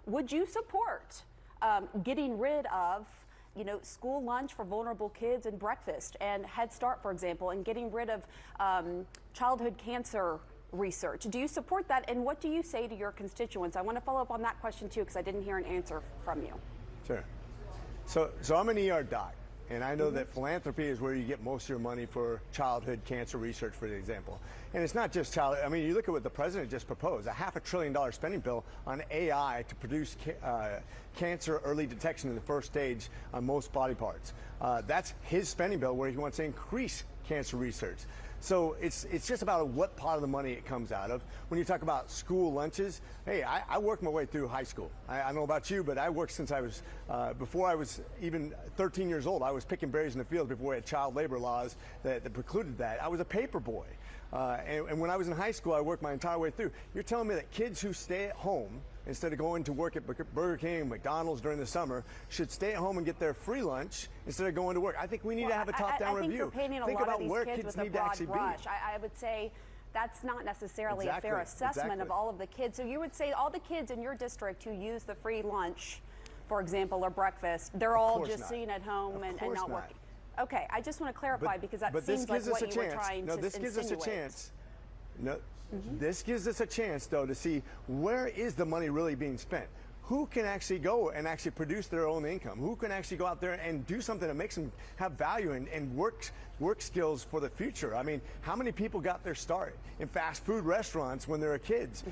would you support getting rid of, school lunch for vulnerable kids and breakfast and Head Start, for example, and getting rid of childhood cancer research? Do you support that? And what do you say to your constituents? I want to follow up on that question too, because I didn't hear an answer from you. Sure. So I'm an ER doc, and I know that philanthropy is where you get most of your money for childhood cancer research, for example. And it's not just child. I mean, you look at what the president just proposed, a $500 billion spending bill on AI to produce cancer early detection in the first stage on most body parts. That's his spending bill where he wants to increase cancer research. So it's just about what part of the money it comes out of. When you talk about school lunches, hey, I worked my way through high school. I don't know about you, but I worked since I was, before I was even 13 years old. I was picking berries in the field before we had child labor laws that precluded that. I was a paper boy. And when I was in high school, I worked my entire way through. You're telling me that kids who stay at home instead of going to work at Burger King, McDonald's during the summer, should stay at home and get their free lunch instead of going to work. I think we need to have a top-down review. I think you're painting a Think lot about of where these kids kids with a need to broad actually brush. be. I would say that's not necessarily a fair assessment of all of the kids. So you would say all the kids in your district who use the free lunch, for example, or breakfast, they're all just sitting at home and not working. Okay, I just want to clarify because that seems like what you were trying to insinuate. This gives us a chance. This gives us a chance, though, to see where is the money really being spent. Who can actually go and actually produce their own income? Who can actually go out there and do something that makes them have value and work skills for the future? I mean, how many people got their start in fast food restaurants when they were kids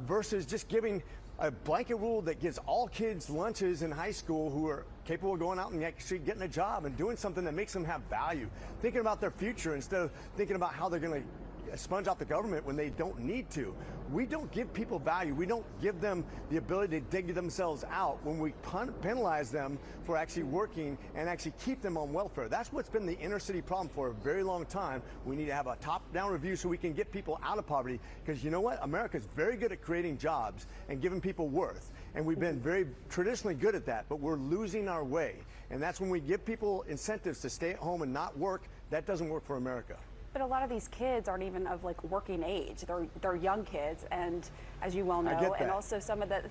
versus just giving a blanket rule that gives all kids lunches in high school who are capable of going out and actually getting a job and doing something that makes them have value, thinking about their future instead of thinking about how they're going to sponge out the government when they don't need to. We don't give people value. We don't give them the ability to dig themselves out when we penalize them for actually working and actually keep them on welfare. That's what's been the inner city problem for a very long time. We need to have a top-down review so we can get people out of poverty, because you know what? America's very good at creating jobs and giving people worth. And we've been very traditionally good at that, but we're losing our way. And that's when we give people incentives to stay at home and not work. That doesn't work for America. But a lot of these kids aren't even of working age. They're young kids, and as you well know, and also some of the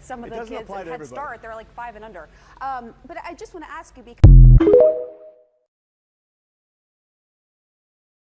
kids at Head Start, they're like 5 and under. But I just want to ask you because